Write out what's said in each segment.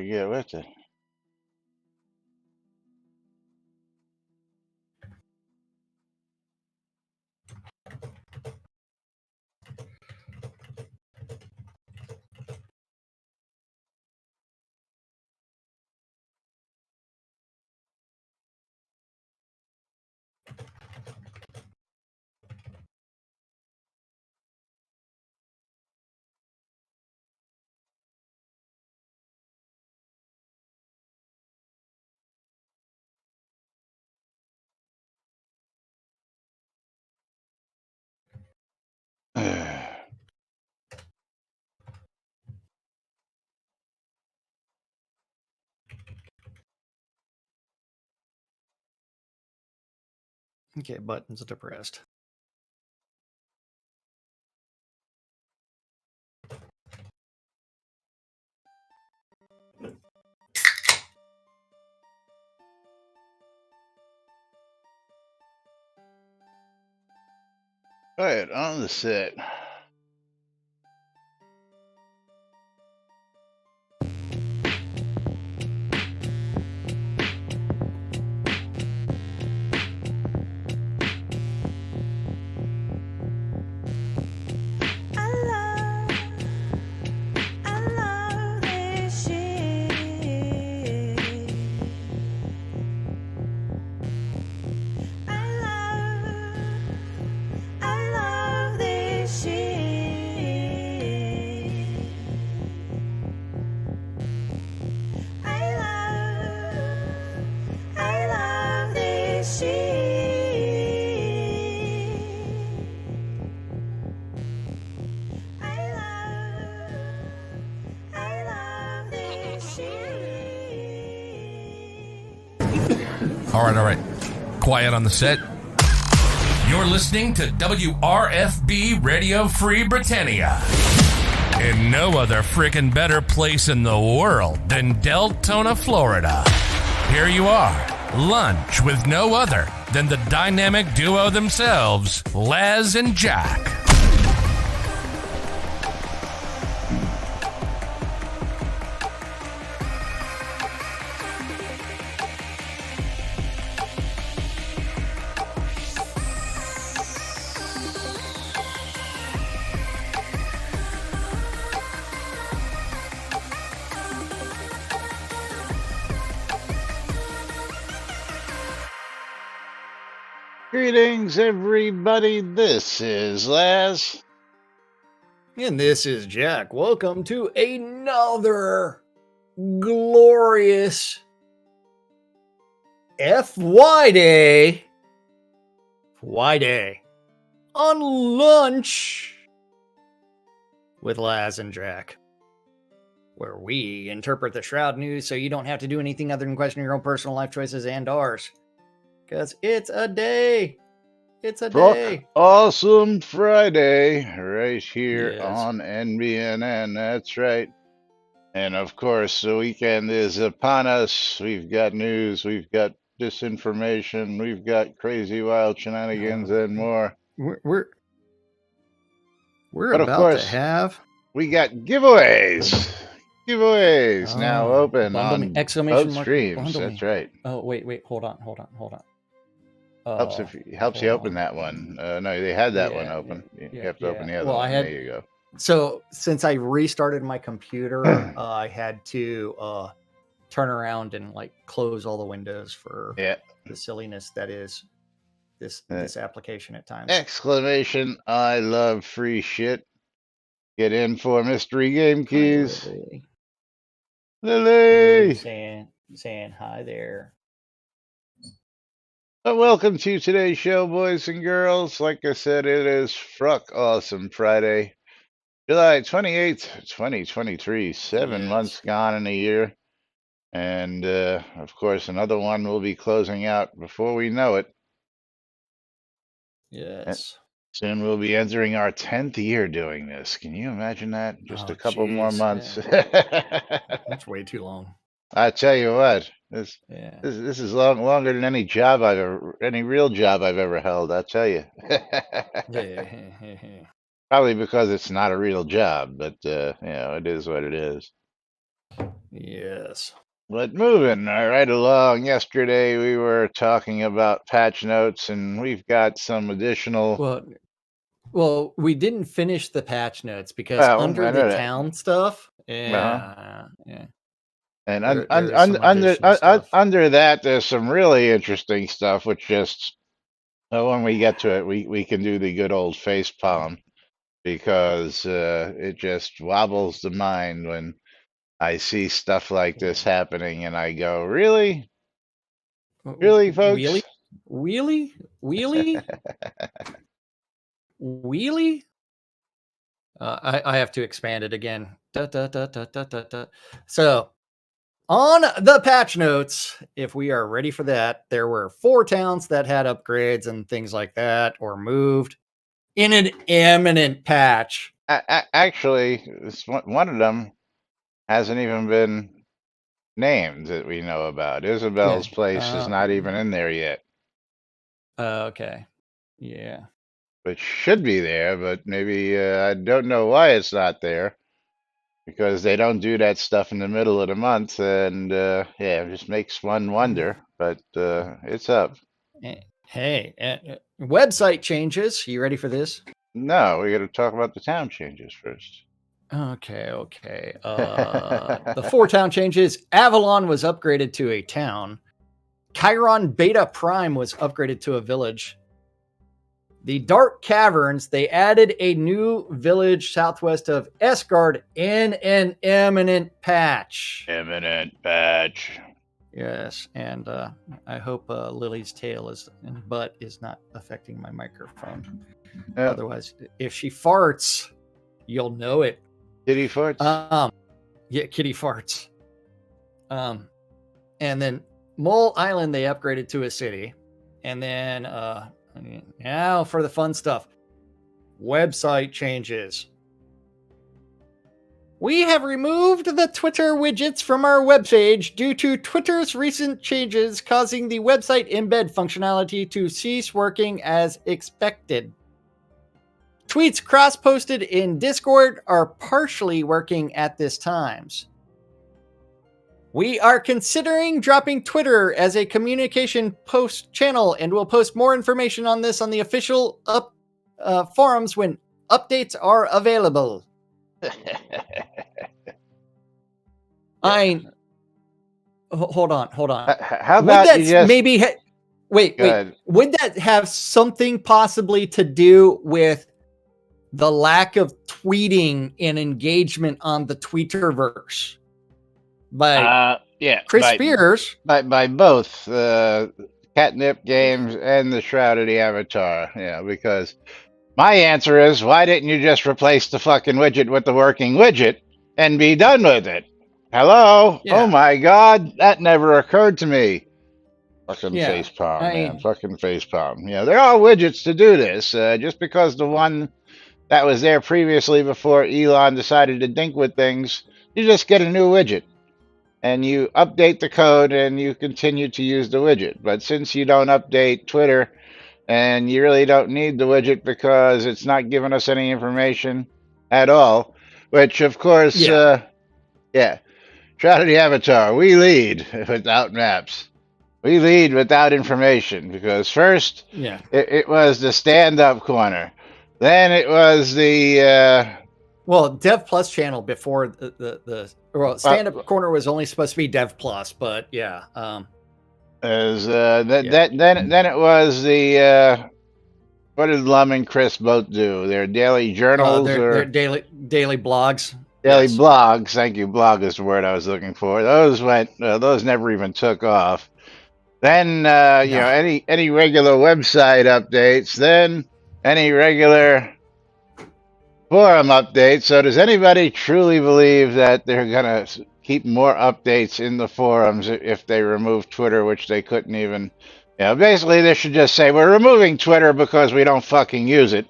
Yeah, what the? Okay, buttons depressed. All right, on the set. All right. Quiet on the set. You're listening to WRFB Radio Free Britannia. In no other frickin' better place in the world than Deltona, Florida. Here you are, lunch with no other than the dynamic duo themselves, Laz and Jack. Greetings, everybody. This is Laz. And this is Jack. Welcome to another glorious FY Day. FY Day on lunch with Laz and Jack, where we interpret the Shroud news so you don't have to do anything other than question your own personal life choices and ours. Because it's a day. It's a day. Awesome Friday right here Yes. on NBNN. That's right. And of course, the weekend is upon us. We've got news, we've got disinformation, we've got crazy wild shenanigans and more. We're But of about course, to have we got giveaways. Giveaways now open on both streams. That's right. Oh, wait. Hold on. Helps you open that one. No, they had that one open. You have to open the other one. There you go. So since I restarted my computer, I had to turn around and like close all the windows for the silliness that is this application at times. Exclamation! I love free shit. Get in for mystery game keys. Lily saying hi there. But welcome to today's show, boys and girls. Like I said, it is Fruck Awesome Friday, July 28th, 2023. 7 months gone in a year. And, of course, another one will be closing out before we know it. Yes. Soon we'll be entering our 10th year doing this. Can you imagine that? Just a couple more months. That's way too long. I tell you what, this is longer than any real job I've ever held. I tell you. Probably because it's not a real job, but it is what it is. Yes. But moving right along, yesterday we were talking about patch notes, and we've got some additional. Well, we didn't finish the patch notes because Well, under I the know that. town stuff, Uh-huh. yeah, And there is some under additional stuff. under that, there's some really interesting stuff, which just when we get to it, we can do the good old face palm because it just wobbles the mind when I see stuff like this happening, and I go, really, really, Wheelie, folks. wheelie, wheelie, wheelie. I have to expand it again. Da, da, da, da, da, da, da. So on the patch notes, if we are ready for that, there were 4 towns that had upgrades and things like that, or moved in an imminent patch. Actually, one of them hasn't even been named that we know about. Yeah. Isabel's place is not even in there yet, Okay. Yeah. which should be there, but maybe I don't know why it's not there because they don't do that stuff in the middle of the month, and yeah, it just makes one wonder. But it's up. Hey, website changes. You ready for this? No, we got to talk about the town changes first. Okay. The 4 town changes. Avalon was upgraded to a town. Chiron Beta Prime was upgraded to a village. The Dark Caverns, they added a new village southwest of Esgard in an imminent patch. Imminent patch. Yes, and I hope Lily's tail and butt is not affecting my microphone. Otherwise, if she farts, you'll know it. Kitty farts. Yeah, kitty farts. And then Mole Island they upgraded to a city, and then now for the fun stuff. Website changes. We have removed the Twitter widgets from our webpage due to Twitter's recent changes causing the website embed functionality to cease working as expected. Tweets cross-posted in Discord are partially working at this time. We are considering dropping Twitter as a communication post channel and will post more information on this on the official forums when updates are available. Hold on. How about you just maybe wait? Would that have something possibly to do with the lack of tweeting and engagement on the Twitterverse by Chris Spears? By both Catnip Games and the Shroud of the Avatar. Yeah, because my answer is, why didn't you just replace the fucking widget with the working widget and be done with it? Hello? Yeah. Oh my God, that never occurred to me. Fucking facepalm, man. Fucking facepalm. Yeah, there are widgets to do this. Just because the one that was there previously before Elon decided to dink with things, you just get a new widget. And you update the code and you continue to use the widget. But since you don't update Twitter, and you really don't need the widget because it's not giving us any information at all, which of course, Shroud of the Avatar, we lead without maps. We lead without information because first it was the stand-up corner. Then it was the... Dev Plus channel before the stand-up corner was only supposed to be Dev Plus, but yeah. Then it was the what did Lum and Chris both do? Their daily journals their daily blogs. Daily blogs. Thank you. Blog is the word I was looking for. Those went. Those never even took off. Then you know, any regular website updates. Then any regular forum updates. So does anybody truly believe that they're gonna keep more updates in the forums if they remove Twitter, which they couldn't even? Basically they should just say we're removing Twitter because we don't fucking use it.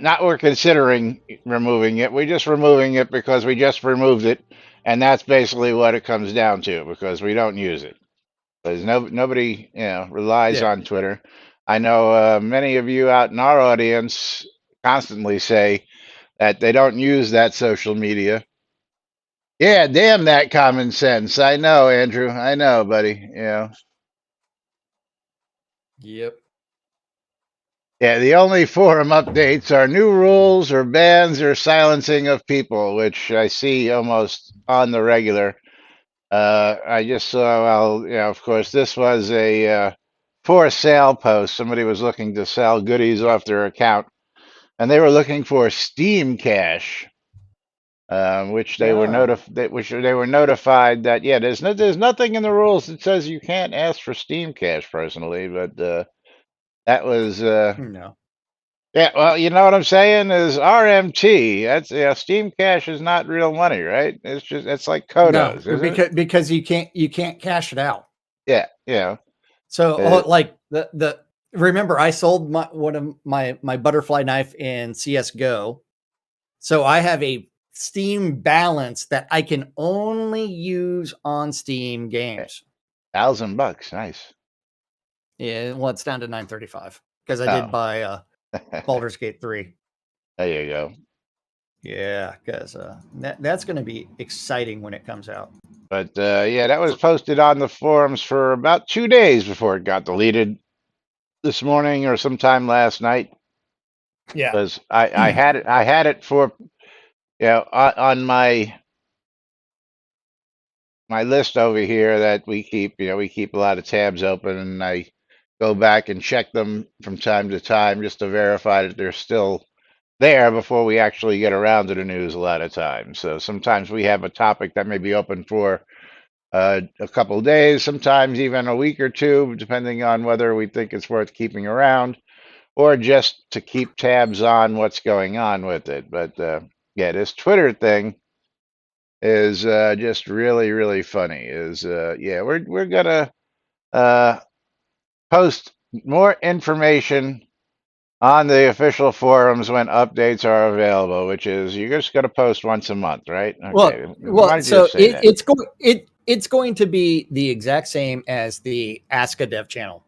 Not we're considering removing it. We're just removing it because we just removed it, and that's basically what it comes down to because we don't use it. Because nobody relies on Twitter. I know many of you out in our audience constantly say that they don't use that social media. Yeah, damn that common sense. I know, Andrew. I know, buddy. Yep. Yeah, the only forum updates are new rules or bans or silencing of people, which I see almost on the regular. I just saw, well, of course, this was a for sale post. Somebody was looking to sell goodies off their account, and they were looking for Steam Cash, which they were Oh. notified that there's nothing in the rules that says you can't ask for Steam Cash personally, but that was No. yeah. Well, you know what I'm saying is RMT. That's Steam Cash is not real money, right? It's like No, Kodos, isn't it? because you can't cash it out. Yeah, yeah. So, Uh, like the remember, I sold one of my butterfly knife in CS:GO, so I have a Steam balance that I can only use on Steam games. $1,000, nice. Yeah, well, it's down to 935 because I did Oh, buy Baldur's Gate 3. there you go. Yeah, because that's going to be exciting when it comes out. But yeah, that was posted on the forums for about 2 days before it got deleted this morning or sometime last night. Yeah. Because I had it for on my list over here that we keep. We keep a lot of tabs open, and I go back and check them from time to time just to verify that they're still there before we actually get around to the news a lot of times. So sometimes we have a topic that may be open for a couple of days, sometimes even a week or two, depending on whether we think it's worth keeping around or just to keep tabs on what's going on with it. But yeah, this Twitter thing is just really, really funny. Yeah, we're gonna uh, post more information on the official forums when updates are available, which is you're just going to post once a month, right? Well, Okay. Why well, don't you so just say that? it's going to be the exact same as the Ask a Dev channel.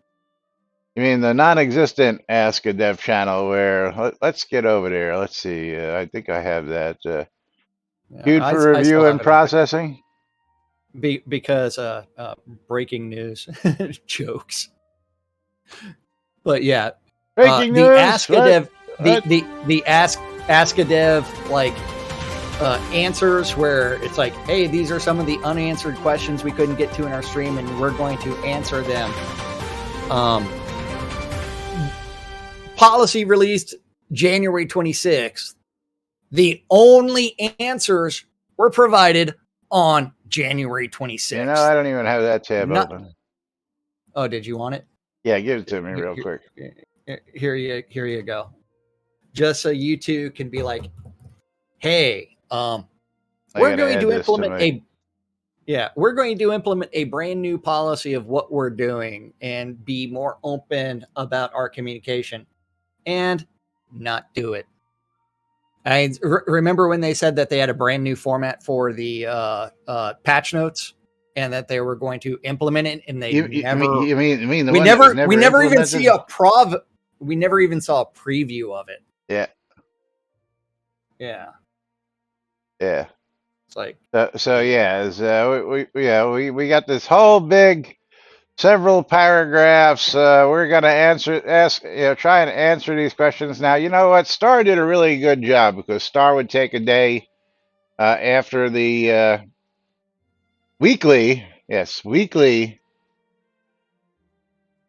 You mean the non-existent Ask a Dev channel where let's get over there. Let's see. I think I have that. Yeah, Queued for I still review have and it open processing. because breaking news jokes. But yeah, Breaking the news. Ask a What? Dev What? the Ask a Dev like answers where it's like, hey, these are some of the unanswered questions we couldn't get to in our stream, and we're going to answer them. Policy released January 26th. The only answers were provided on January 26th. I don't even have that tab Not. open. Oh, did you want it? Yeah, give it to me real quick. Here you go. Just so you two can be like, hey, we're going to implement we're going to implement a brand new policy of what we're doing and be more open about our communication and not do it. I remember when they said that they had a brand new format for the patch notes and that they were going to implement it, and they You never. you mean the We one that was we never never even implemented? see a prov. We never even saw a preview of it. Yeah. Yeah, Yeah. it's like So yeah, we got this whole big several paragraphs. We're gonna try and answer these questions. Now, you know what? Star did a really good job because Star would take a day after the weekly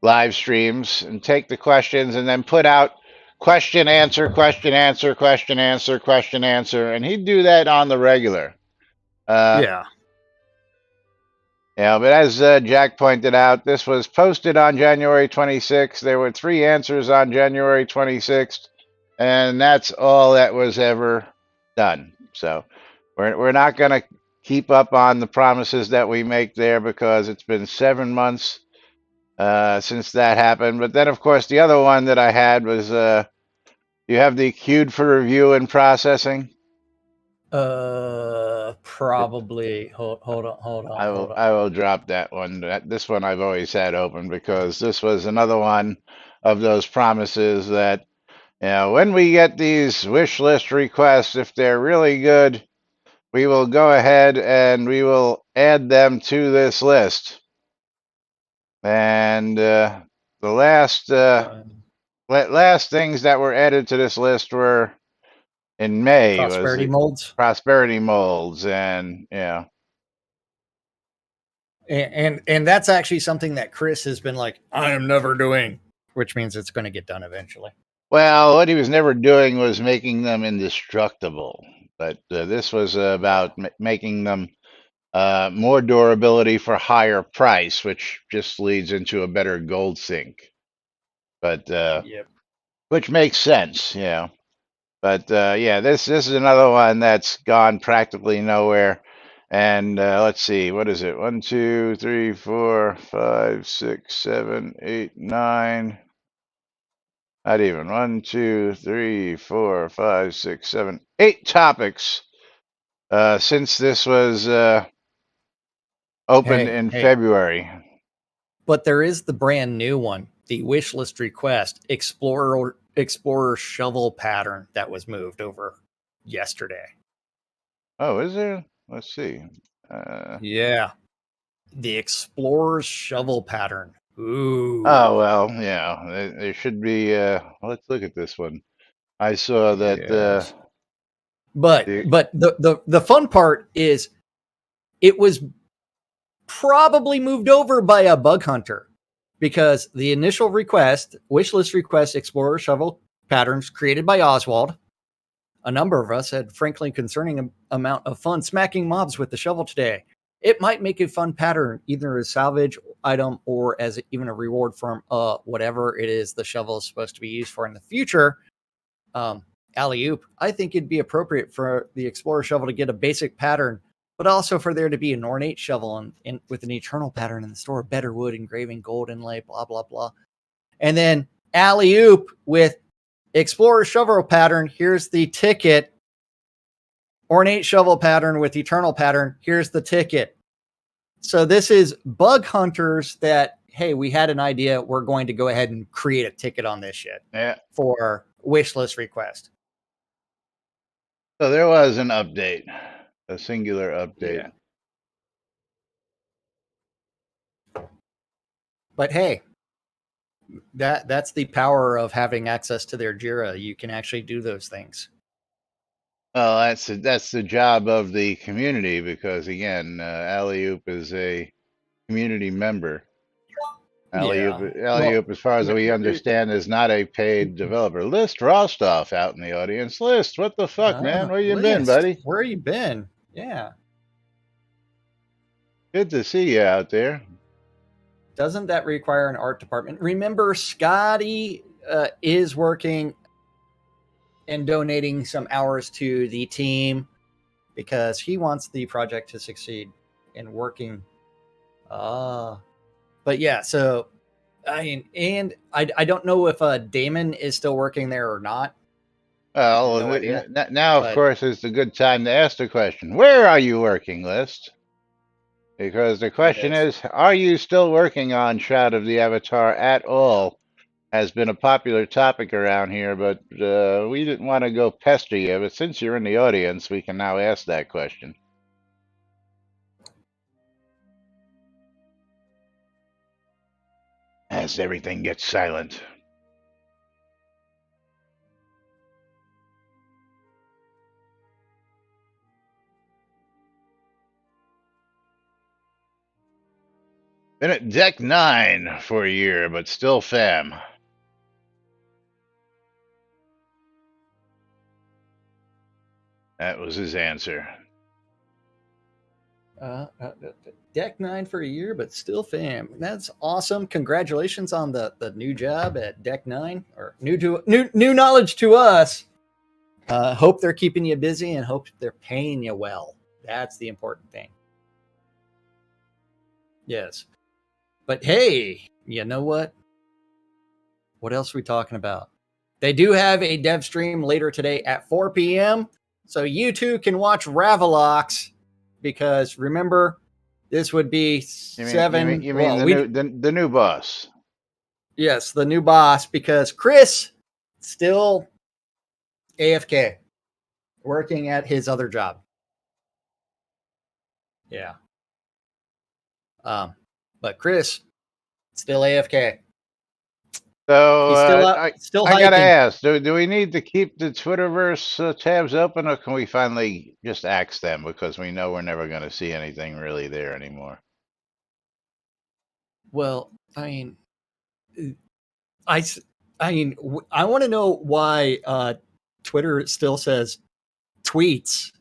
live streams and take the questions and then put out question answer question answer question answer question answer, and he'd do that on the regular. yeah. Yeah, but as Jack pointed out, this was posted on January 26th. There were 3 answers on January 26th, and that's all that was ever done. So we're not going to keep up on the promises that we make there because it's been 7 months since that happened. But then, of course, the other one that I had was you have the queued for review and processing. Probably. Hold on. I will drop that one. This one I've always had open because this was another one of those promises that when we get these wish list requests, if they're really good, we will go ahead and we will add them to this list. And the last last things that were added to this list were in May was prosperity the molds. prosperity molds, and yeah. And that's actually something that Chris has been like, I am never doing, which means it's going to get done eventually. Well, what he was never doing was making them indestructible, but this was about making them more durability for higher price, which just leads into a better gold sink. But Yep. which makes sense, you know. But yeah, this is another one that's gone practically nowhere. And let's see, what is it? 1, 2, 3, 4, 5, 6, 7, 8, 9. Not even 1, 2, 3, 4, 5, 6, 7, 8 topics since this was opened Hey, in hey. February. But there is the brand new one, the wish list request Explorer shovel pattern that was moved over yesterday. Oh, is there? Let's see. Yeah. The Explorer's shovel pattern. Oh, Ooh. well, yeah, there should be. Let's look at this one. I saw that Yes. But the the fun part is it was probably moved over by a bug hunter because the initial request, wish list request Explorer shovel patterns created by Oswald. A number of us had frankly concerning amount of fun smacking mobs with the shovel today. It might make a fun pattern, either as salvage item or as even a reward from whatever it is the shovel is supposed to be used for in the future. Alley oop. I think it'd be appropriate for the Explorer shovel to get a basic pattern, but also for there to be an ornate shovel and with an eternal pattern in the store, better wood, engraving, gold inlay, blah blah blah. And then alley oop with Explorer shovel pattern. Here's the ticket. Ornate shovel pattern with eternal pattern. Here's the ticket. So this is bug hunters that, hey, we had an idea. We're going to go ahead and create a ticket on this shit yeah. for wish list request. So there was an update, a singular update. Yeah. But hey, that's the power of having access to their Jira. You can actually do those things. Well, that's the job of the community because again, Alley-oop is a community member. Yeah. Well, Alley-oop, as far as we understand, is not a paid developer. List Rostov out in the audience. List, what the fuck, man? Where you been, List, buddy? where you been? Yeah. Good to see you out there. Doesn't that require an art department? Remember, Scotty is working and donating some hours to the team because he wants the project to succeed and working. But yeah, so I mean, and I don't know if Damon is still working there or not. Well, No idea. now, of But course, is the good time to ask the question: where are you working, List? Because the question yes. is, are you still working on Shroud of the Avatar at all? Has been a popular topic around here, but we didn't want to go pester you. But since you're in the audience, we can now ask that question. As everything gets silent. Been at Deck 9 for a year, but still fam. That was his answer. Deck 9 for a year, but still fam. That's awesome. Congratulations on the new job at Deck 9, or new knowledge to us. Hope they're keeping you busy and hope they're paying you well. That's the important thing. Yes. But hey, you know what? What else are we talking about? They do have a dev stream later today at 4 p.m. So you too can watch Ravelox, because remember, this would be You mean the new boss? Yes, the new boss, because Chris still AFK, working at his other job. Yeah. But Chris still AFK. So He's still out, still I gotta hiking. ask: do we need to keep the Twitterverse tabs open, or can we finally just axe them because we know we're never going to see anything really there anymore? Well, I mean, I want to know why Twitter still says tweets,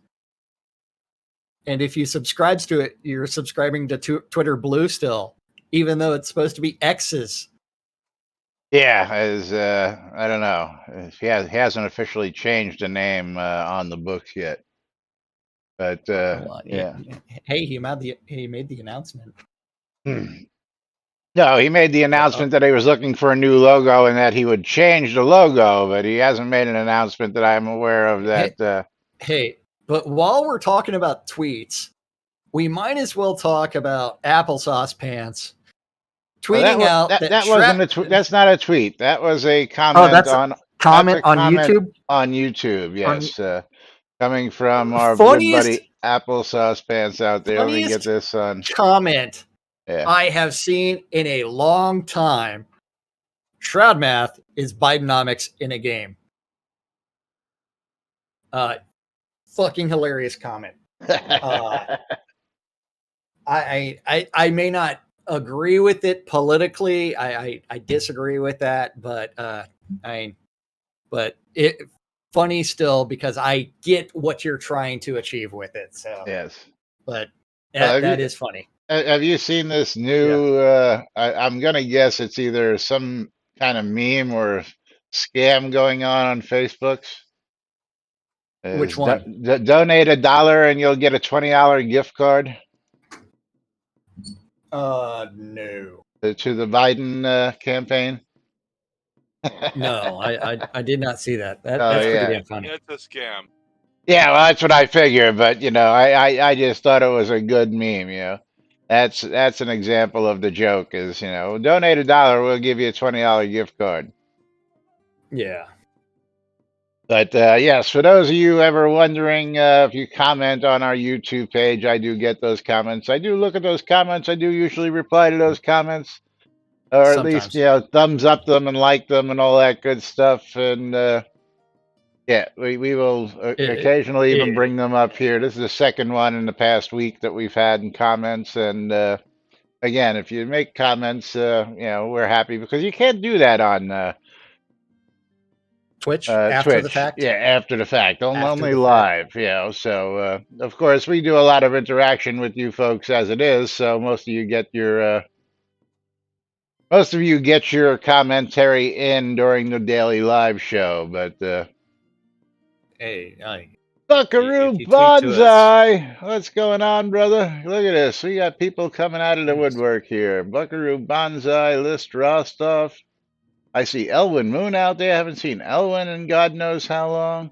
and if you subscribe to it, you're subscribing to Twitter Blue still, even though it's supposed to be X's. Yeah, as I don't know, he hasn't officially changed the name on the books yet, but Well, yeah. hey, he made the announcement. No, he made the announcement that he was looking for a new logo and that he would change the logo, but he hasn't made an announcement that I'm aware of that. Hey, but while we're talking about tweets, we might as well talk about applesauce pants tweeting out that That wasn't a tweet. That's not a tweet. That was a comment that's a on. That's a comment on comment YouTube. on YouTube. On Yes, coming from our good funniest buddy Applesauce Pants out there. Let me get funniest this on. comment Yeah. I have seen in a long time. Shroud math is Bidenomics in a game. Fucking hilarious comment. I may not agree with it politically. I disagree with that, but but it funny still because I get what you're trying to achieve with it. So Yes. but that is funny. Have you seen this new? I'm gonna guess it's either some kind of meme or scam going on Facebook. Which one? Donate $1 and you'll get a $20 gift card No. to the Biden campaign. No, I did not see that. Oh That's pretty yeah, damn funny. It's a scam. yeah. Well, that's what I figured, but I just thought it was a good meme. That's an example of the joke. Is donate $1, we'll give you a $20 gift card. Yeah. But yes, for those of you ever wondering if you comment on our YouTube page, I do get those comments. I do look at those comments. I do usually reply to those comments, or at least Sometimes. thumbs up them and like them and all that good stuff. And yeah, we will occasionally even bring them up here. This is the second one in the past week that we've had in comments. And again, if you make comments, we're happy because you can't do that on Twitch after Twitch. the fact. Yeah, after the fact. Only the live. So of course we do a lot of interaction with you folks as it is. So most of you get your commentary in during the daily live show. But hey, Buckaroo if you tweet to us, Bonsai, what's going on, brother? Look at this. We got people coming out of the woodwork here. Buckaroo Bonsai, List Rostov. I see Elwin Moon out there. I haven't seen Elwin in God knows how long.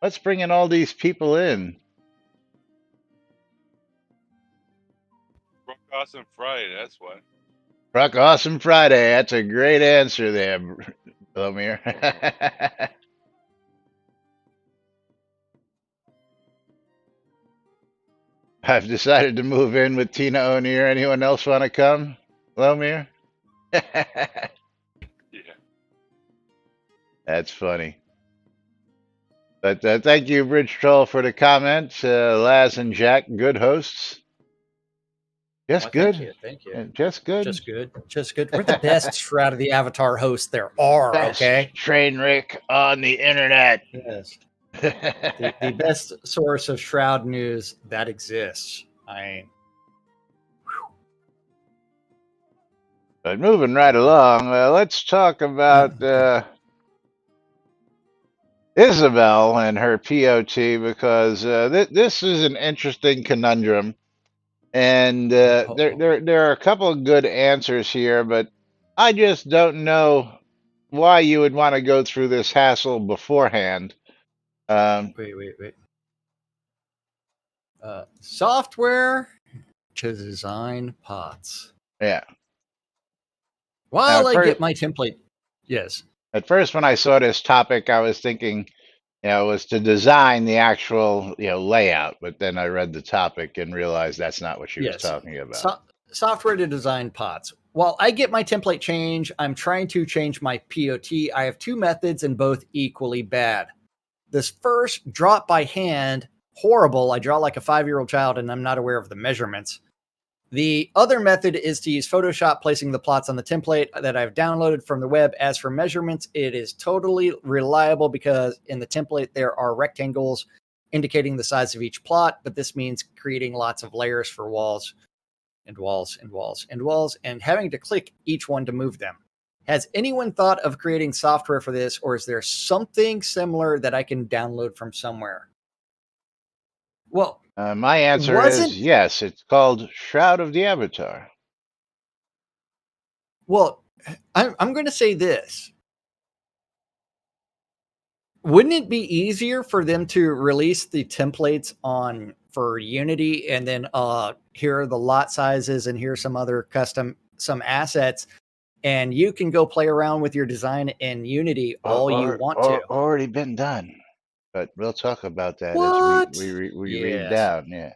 What's bringing all these people in? Rock Awesome Friday, that's what. Rock Awesome Friday. That's a great answer there, Blomir. I've decided to move in with Tina O'Neill. Anyone else want to come, Blomir? Yeah. That's funny. But thank you, Bridge Troll, for the comments. Laz and Jack, good hosts. Just good. Thank you. Just good. Just good. Just good. We're the best Shroud of the Avatar hosts there are. Best Okay. train wreck on the internet. Yes. the best source of Shroud news that exists. But moving right along, let's talk about Isabel and her POT because this is an interesting conundrum, and there are a couple of good answers here, but I just don't know why you would want to go through this hassle beforehand. Wait. Software to design pots. Yeah. While I get my template. Yes. At first, when I saw this topic, I was thinking, was to design the actual, layout. But then I read the topic and realized that's not what she was Yes. talking about. Software to design pots. While I get my template change, I'm trying to change my POT. I have two methods and both equally bad. This first, drop by hand, horrible. I draw like a 5-year-old child and I'm not aware of the measurements. The other method is to use Photoshop, placing the plots on the template that I've downloaded from the web. As for measurements, it is totally reliable because in the template there are rectangles indicating the size of each plot, but this means creating lots of layers for walls and walls and walls and walls and having to click each one to move them. Has anyone thought of creating software for this, or is there something similar that I can download from somewhere? Well, My it answer is wasn't. yes. It's called Shroud of the Avatar. Well, I'm going to say this. Wouldn't it be easier for them to release the templates on for Unity and then here are the lot sizes and here's some other some assets, and you can go play around with your design in Unity all you want to? Already been done. But we'll talk about that as we What? we read Yes. down. Yeah.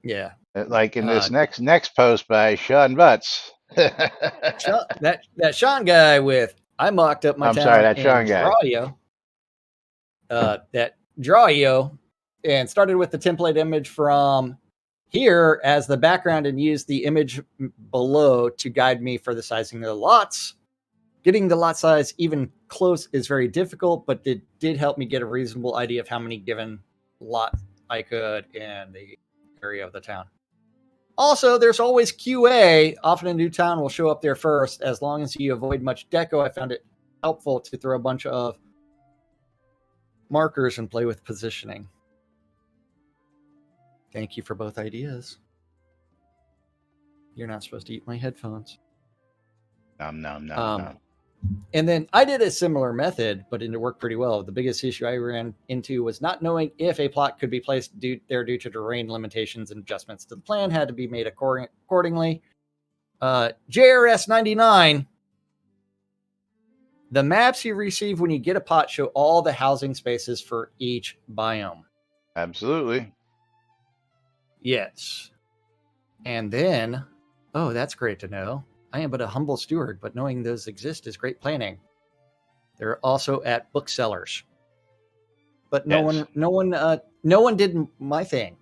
Yeah. Like in this next post by Sean Butts. That Sean guy with I mocked up my I'm sorry, town that in Sean guy. Drawio and started with the template image from here as the background and used the image below to guide me for the sizing of the lots. Getting the lot size even close is very difficult, but it did help me get a reasonable idea of how many given lot I could in the area of the town. Also, there's always QA. Often a new town will show up there first. As long as you avoid much deco, I found it helpful to throw a bunch of markers and play with positioning. Thank you for both ideas. You're not supposed to eat my headphones. No. And then I did a similar method, but it worked pretty well. The biggest issue I ran into was not knowing if a plot could be placed due to terrain limitations, and adjustments to the plan had to be made accordingly. JRS 99. The maps you receive when you get a pot show all the housing spaces for each biome. Absolutely. Yes. And then, oh, that's great to know. I am but a humble steward, but knowing those exist is great planning. They're also at booksellers. But no one did my thing.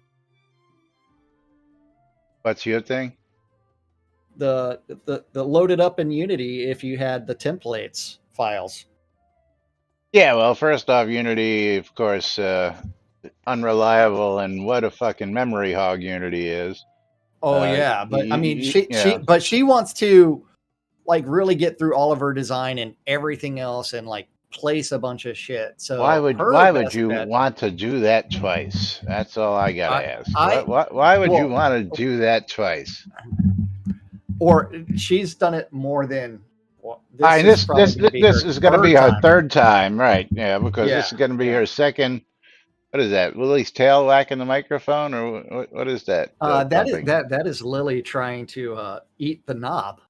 What's your thing? The loaded up in Unity if you had the templates files. Yeah, well, first off, Unity, of course, unreliable, and what a fucking memory hog Unity is. Oh yeah, but I mean, she wants to like really get through all of her design and everything else and like place a bunch of shit. So why would you want to do that twice? That's all I gotta ask. Why would you want to do that twice? Or she's done it more than. Well, this is going to be her third time, right? Yeah, because this is going to be her second. What is that? Lily's tail whacking the microphone, or what is that? That is Lily trying to eat the knob.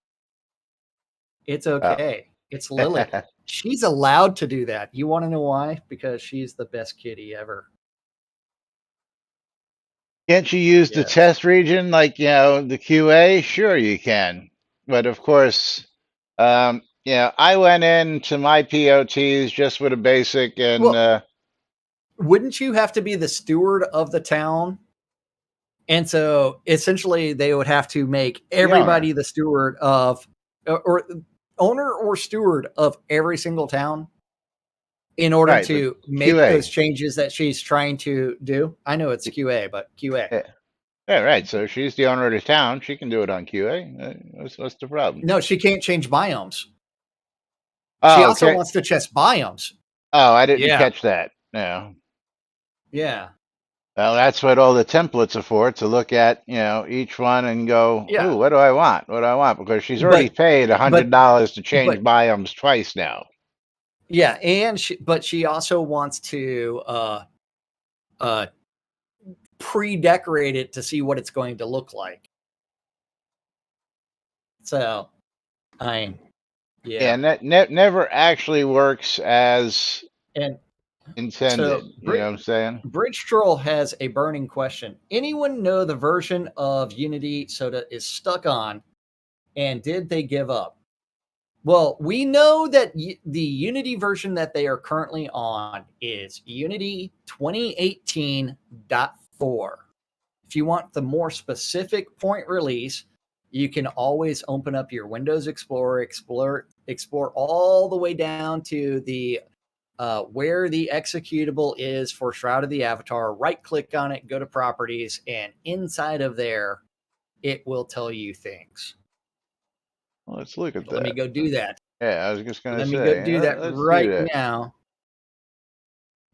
It's okay. It's Lily. She's allowed to do that. You want to know why? Because she's the best kitty ever. Can't you use the test region like the QA? Sure, you can. But of course, I went into my POTs just with a basic and. Wouldn't you have to be the steward of the town? And so essentially they would have to make everybody the steward of, or owner or steward of every single town in order to make those changes that she's trying to do. I know it's QA, but QA. Yeah, right. So she's the owner of the town. She can do it on QA. What's the problem? No, she can't change biomes. She also wants to test biomes. Oh, I didn't catch that. No. Yeah. Well, that's what all the templates are for, to look at, each one and go, ooh, what do I want? What do I want? Because she's already paid $100 to change biomes twice now. Yeah, and she also wants to pre-decorate it to see what it's going to look like. So, and that never actually works as So, intended. You know what I'm saying? Bridge Troll has a burning question. Anyone know the version of Unity Soda is stuck on, and did they give up? Well, we know that the Unity version that they are currently on is Unity 2018.4. If you want the more specific point release, you can always open up your Windows Explorer, explore all the way down to the where the executable is for Shroud of the Avatar. Right click on it, go to properties, and inside of there, it will tell you things. Well, let's look at Let me that. go do that. Yeah, I was just gonna Let me go say, do that let's do right that now.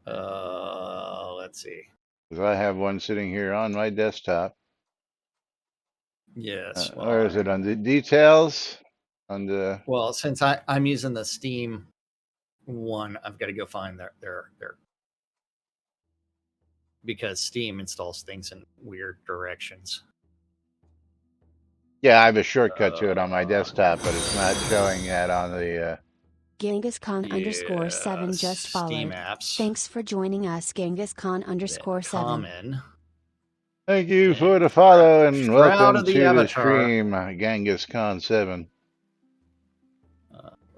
Let's see. because I have one sitting here on my desktop. Yes. Or is it on the details? On the Well, since I'm using the Steam one, I've got to go find their because Steam installs things in weird directions. yeah, I have a shortcut to it on my desktop, but it's not showing that on the. Genghis Khan _7 just Steam followed. apps. Thanks for joining us, Genghis Khan _7. Common. Thank you and for the follow and Shroud welcome of the to the Avatar. stream, Genghis Khan 7.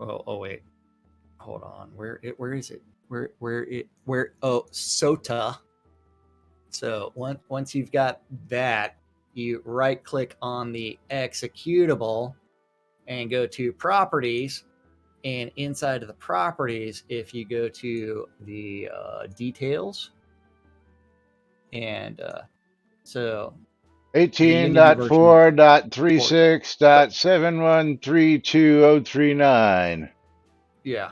Oh wait, hold on. Where is it? Where? Oh, SOTA. So once you've got that, you right click on the executable and go to properties. And inside of the properties, if you go to the details, and so 18.4.36.7132039. yeah.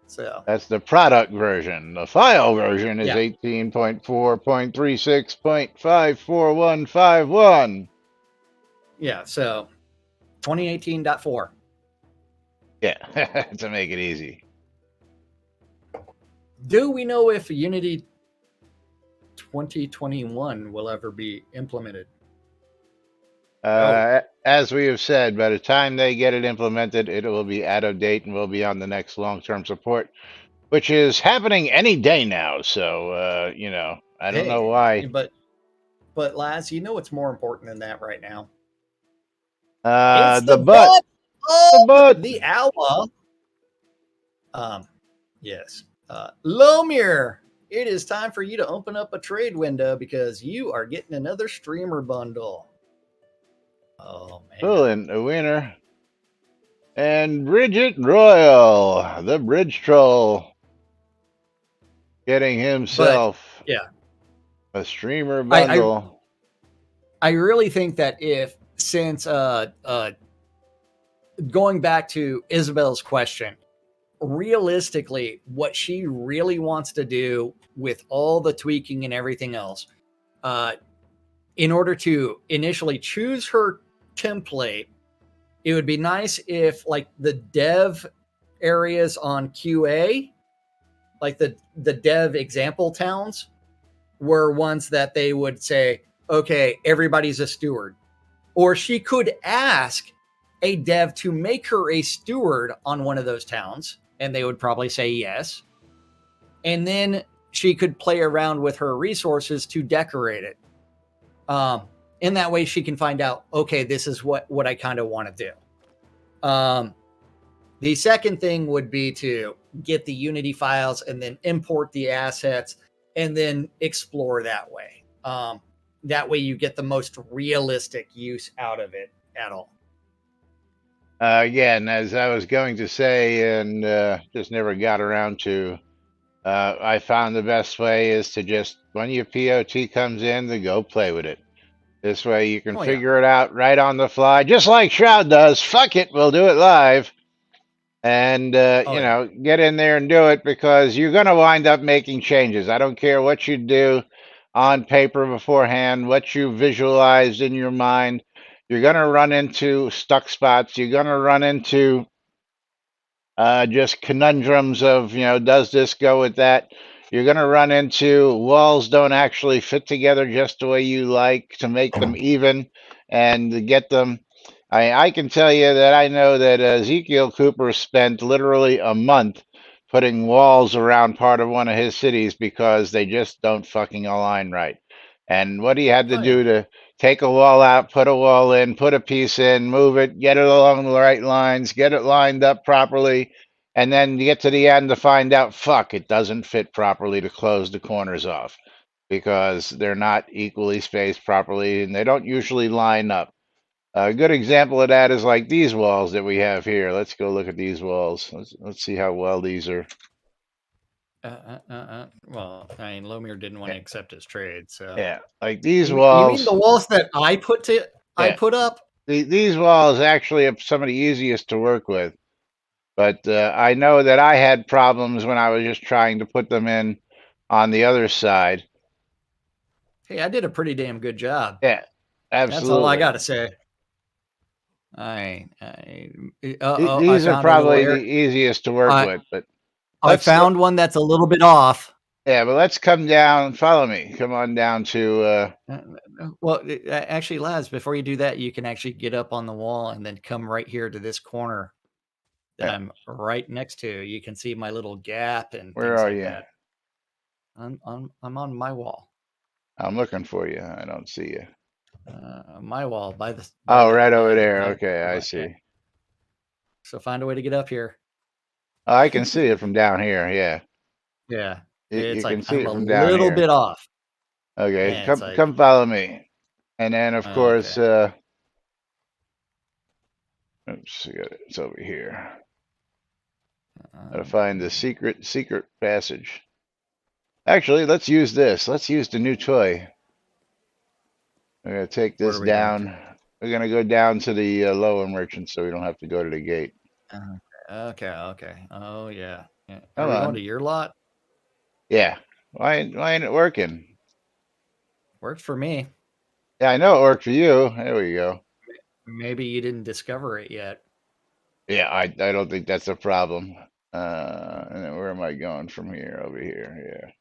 So That's the product version. The file version is Yeah. 18.4.36.54151. yeah, so 2018.4. Yeah, to make it easy. Do we know if Unity 2021 will ever be implemented? As we have said, by the time they get it implemented, it will be out of date and will be on the next long-term support, which is happening any day now. So, I don't know why. But Laz, you know what's more important than that right now? It's the butt. of butt. the hour. Yes. Lomir, it is time for you to open up a trade window because you are getting another streamer bundle. Oh man. Pulling a winner. And Bridget Royal, the bridge troll, getting himself a streamer bundle. I really think that since going back to Isabel's question, realistically, what she really wants to do with all the tweaking and everything else, in order to initially choose her template, it would be nice if like the dev areas on QA, like the dev example towns, were ones that they would say, okay, everybody's a steward. Or she could ask a dev to make her a steward on one of those towns, and they would probably say yes. And then she could play around with her resources to decorate it. In that way, she can find out, okay, this is what I kind of want to do. The second thing would be to get the Unity files and then import the assets and then explore that way. That way you get the most realistic use out of it at all. Again, as I was going to say and just never got around to, I found the best way is to just, when your POT comes in, to go play with it. This way you can figure it out right on the fly, just like Shroud does. Fuck it, we'll do it live. And, get in there and do it because you're going to wind up making changes. I don't care what you do on paper beforehand, what you visualized in your mind. You're going to run into stuck spots. You're going to run into just conundrums of, does this go with that? You're going to run into walls don't actually fit together just the way you like to make them even and to get them. I can tell you that I know that Ezekiel Cooper spent literally a month putting walls around part of one of his cities because they just don't fucking align right. And what he had to Oh yeah. do to take a wall out, put a wall in, put a piece in, move it, get it along the right lines, get it lined up properly, and then you get to the end to find out, fuck, it doesn't fit properly to close the corners off because they're not equally spaced properly and they don't usually line up. A good example of that is like these walls that we have here. Let's go look at these walls. Let's see how well these are. Well, I mean, Lomir didn't want Yeah, to accept his trade, so yeah. Like these you mean walls. the walls that I Yeah, put up? these walls actually are some of the easiest to work with. But I know that I had problems when I was just trying to put them in on the other side. Hey, I did a pretty damn good job. Yeah, That's all I absolutely. got to say. I These are found a little probably the air. easiest to work I with. But I let's found one that's a little bit off. yeah, but let's come down. Follow me. Come on down to Uh, Well, actually, lads, before you do that, you can actually get up on the wall and then come right here to this corner that yeah, I'm right next to. You can see my little gap and where things are like you? that. I'm on my wall. I'm looking for you. I don't see you. My wall by Oh, right over the there. Okay, I yeah. see. So find a way to get up here. Oh, I can see it from down here. Yeah, Yeah, you it's can like see I'm it a from down little here. bit off. Okay, Yeah, it's like come follow me. And then of course, okay. oops, it's over here. Gotta Um, find the secret passage. Actually, let's use this. Let's use the new toy. We're gonna take what this are we doing? down. We're gonna go down to the lower merchant so we don't have to go to the gate. Okay. Oh yeah. Are Come we going to on. your lot? Yeah. Why ain't it working? Works for me. Yeah, I know it worked for you. There we go. Maybe you didn't discover it yet. Yeah, I don't think that's a problem. And then where am I going from here? Over here. Yeah.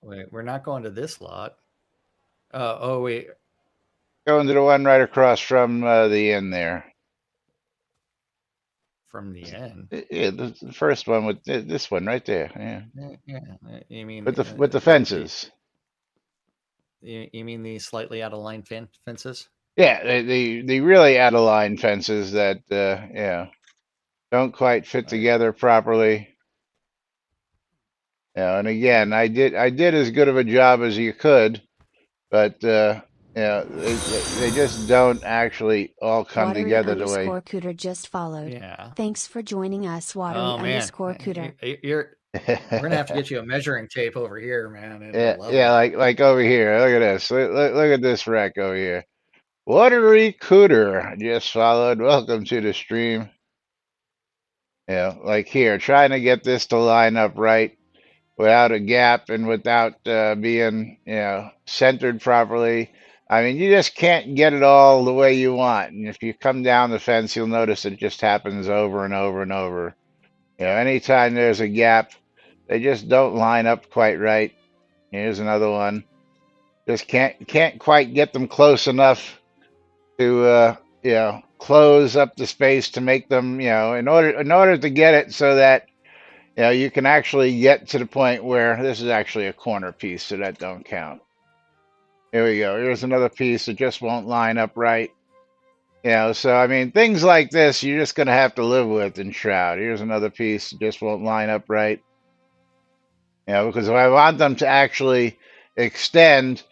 Wait, we're not going to this lot. Oh wait, Going to the one right across from the inn there. from the end. Yeah, the first one with this one right there. Yeah. You mean With the fences. you mean the slightly out of line fences? Yeah, the really out of line fences that yeah don't quite fit Right. together properly. And again, I did as good of a job as you could, but they just don't actually all come Watery together the way. underscore cooter just followed. Yeah. Thanks for joining us, Watery Oh man, underscore cooter. we're gonna have to get you a measuring tape over here, man, at Yeah, yeah, 11. like over here. Look at this. Look at this wreck over here. Watery Cooter just followed. Welcome to the stream. Like here, trying to get this to line up right without a gap and without being, centered properly. I mean, you just can't get it all the way you want. And if you come down the fence, you'll notice it just happens over and over and over. Anytime there's a gap, they just don't line up quite right. Here's another one. Just can't quite get them close enough to close up the space to make them, in order to get it so that you can actually get to the point where this is actually a corner piece, so that don't count. Here we go. Here's another piece that just won't line up right. So I mean, things like this you're just gonna have to live with in Shroud. Here's another piece that just won't line up right. Because if I want them to actually extend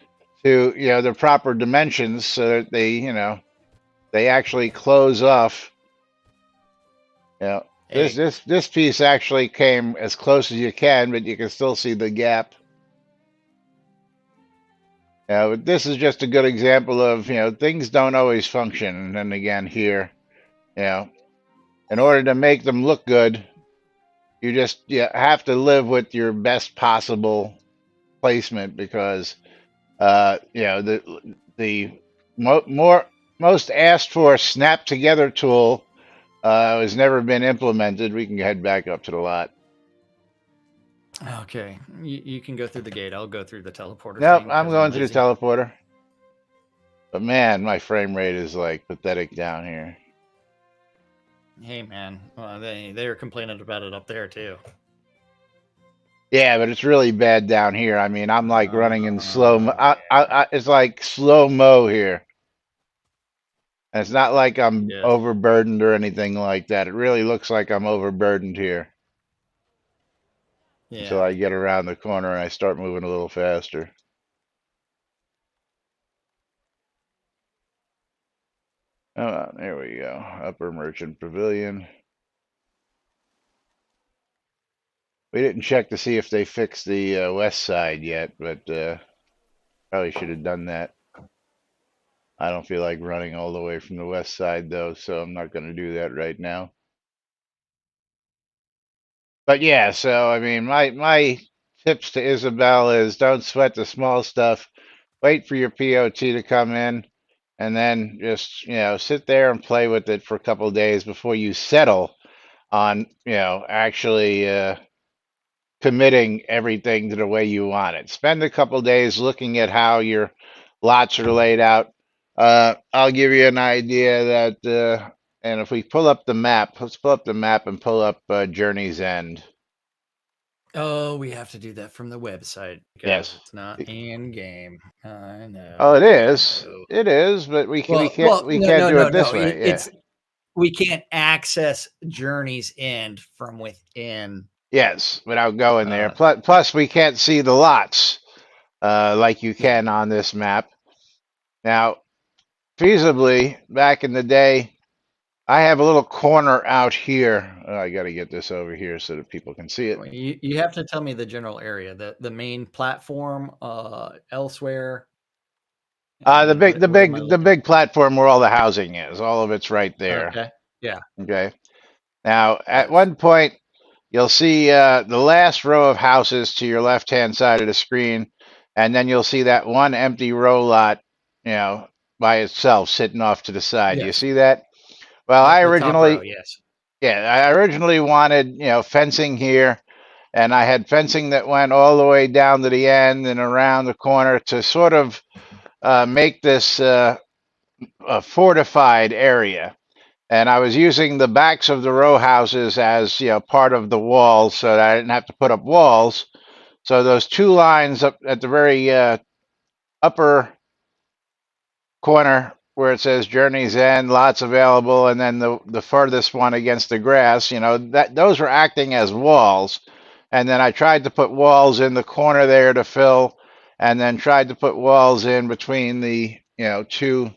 to the proper dimensions so that they actually close off. Hey, This piece actually came as close as you can, but you can still see the gap. But this is just a good example of things don't always function. And then again here, in order to make them look good, you just have to live with your best possible placement because the most asked for snap together tool has never been implemented. We can head back up to the lot. okay, you can go through the gate. I'll go through the teleporter Nope, thing I'm because I'm going to the lazy. teleporter. But man, my frame rate is like pathetic down here. Hey man, well, they were complaining about it up there too. Yeah, but it's really bad down here. I mean, I'm like running in slow. Yeah. It's like slow mo here. And it's not like I'm Yes. overburdened or anything like that. It really looks like I'm overburdened here until Yeah. I get around the corner and I start moving a little faster. Oh, there we go. Upper Merchant Pavilion. We didn't check to see if they fixed the west side yet, but probably should have done that. I don't feel like running all the way from the west side though, so I'm not going to do that right now. But yeah, so I mean, my tips to Isabel is don't sweat the small stuff. Wait for your POT to come in, and then just sit there and play with it for a couple of days before you settle on actually committing everything to the way you want it. Spend a couple of days looking at how your lots are laid out. I'll give you an idea that, and if we pull up the map, let's pull up the map and pull up Journey's End. Oh, we have to do that from the website because Yes. it's not in game. I Oh, know. it I is. know. It is, but we can, we can't Well, we no, can't no, do no, it no. this way. Yeah. It's we can't access Journey's End from within. Yes, without going there. Uh, Plus, we can't see the lots like you yeah. can on this map. Now, feasibly, back in the day, I have a little corner out here. Oh, I got to get this over here so that people can see it. You have to tell me the general area, the main platform, elsewhere. I The mean, big, the what am I big, the looking big platform where all the housing is. All of it's right at? there. Okay. Yeah. Okay. Now, at Yes. one point, you'll see the last row of houses to your left-hand side of the screen, and then you'll see that one empty row lot, you know, by itself sitting off to the side. Do you Yes. see that? Well, The top row. Yes. I originally wanted, fencing here, and I had fencing that went all the way down to the end and around the corner to sort of make this a fortified area. And I was using the backs of the row houses as part of the walls, so that I didn't have to put up walls. So those two lines up at the very upper corner where it says Journey's End, lots available, and then the furthest one against the grass, that those were acting as walls. And then I tried to put walls in the corner there to fill, and then tried to put walls in between the two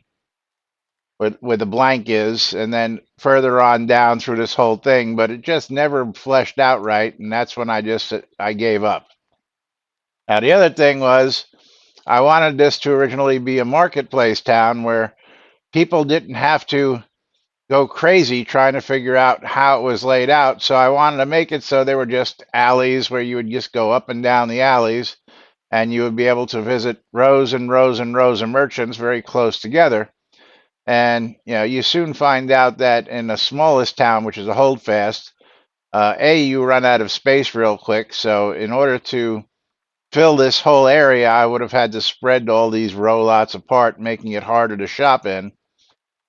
where the blank is, and then further on down through this whole thing, but it just never fleshed out right, and that's when I gave up. Now the other thing was I wanted this to originally be a marketplace town where people didn't have to go crazy trying to figure out how it was laid out. So I wanted to make it so there were just alleys where you would just go up and down the alleys and you would be able to visit rows and rows and rows of merchants very close together. And you soon find out that in the smallest town, which is a holdfast, you run out of space real quick. So in order to fill this whole area, I would have had to spread all these row lots apart, making it harder to shop in